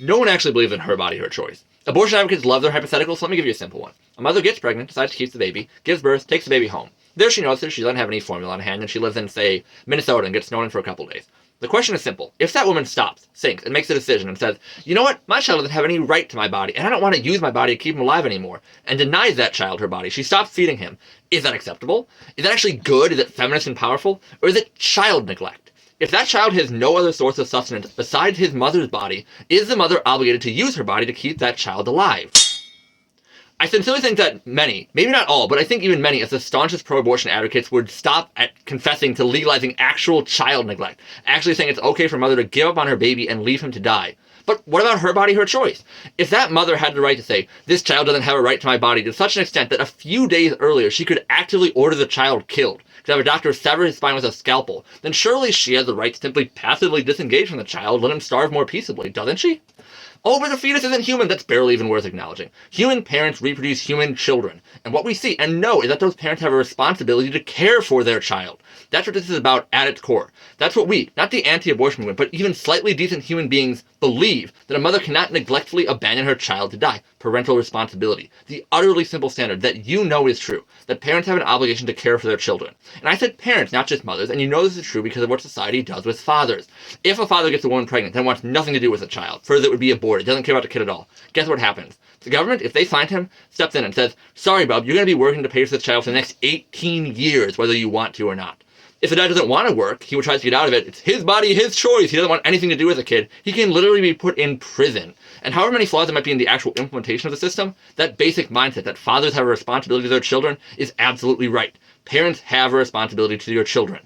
No one actually believes in her body, her choice. Abortion advocates love their hypotheticals, so let me give you a simple one. A mother gets pregnant, decides to keep the baby, gives birth, takes the baby home. There she notices she doesn't have any formula on hand, and she lives in, say, Minnesota and gets snowed in for a couple days. The question is simple. If that woman stops, thinks, and makes a decision and says, you know what, my child doesn't have any right to my body, and I don't want to use my body to keep him alive anymore, and denies that child her body, she stops feeding him, is that acceptable? Is that actually good? Is it feminist and powerful? Or is it child neglect? If that child has no other source of sustenance besides his mother's body, is the mother obligated to use her body to keep that child alive? I sincerely think that many, maybe not all, but I think even many, as the staunchest pro-abortion advocates, would stop at confessing to legalizing actual child neglect, actually saying it's okay for a mother to give up on her baby and leave him to die. But what about her body, her choice? If that mother had the right to say, this child doesn't have a right to my body, to such an extent that a few days earlier she could actively order the child killed, could have a doctor sever his spine with a scalpel, then surely she has the right to simply passively disengage from the child, let him starve more peaceably, doesn't she? Oh, but the fetus isn't human. That's barely even worth acknowledging. Human parents reproduce human children. And what we see and know is that those parents have a responsibility to care for their child. That's what this is about at its core. That's what we, not the anti-abortion movement, but even slightly decent human beings, believe, that a mother cannot neglectfully abandon her child to die. Parental responsibility. The utterly simple standard that you know is true. That parents have an obligation to care for their children. And I said parents, not just mothers, and you know this is true because of what society does with fathers. If a father gets a woman pregnant and wants nothing to do with the child, further it would be aborted, doesn't care about the kid at all, guess what happens? The government, if they find him, steps in and says, sorry, bub, you're going to be working to pay for this child for the next 18 years, whether you want to or not. If the dad doesn't want to work, he tries to get out of it. It's his body, his choice. He doesn't want anything to do with the kid. He can literally be put in prison. And however many flaws there might be in the actual implementation of the system, that basic mindset that fathers have a responsibility to their children is absolutely right. Parents have a responsibility to your children.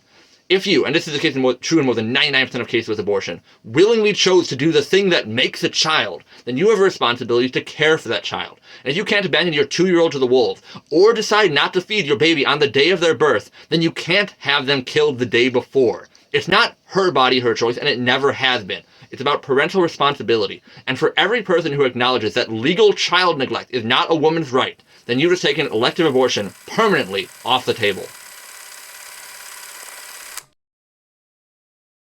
If you, and this is the case true in more than 99% of cases with abortion, willingly chose to do the thing that makes a child, then you have a responsibility to care for that child. And if you can't abandon your 2-year-old to the wolves, or decide not to feed your baby on the day of their birth, then you can't have them killed the day before. It's not her body, her choice, and it never has been. It's about parental responsibility. And for every person who acknowledges that legal child neglect is not a woman's right, then you've just taken elective abortion permanently off the table.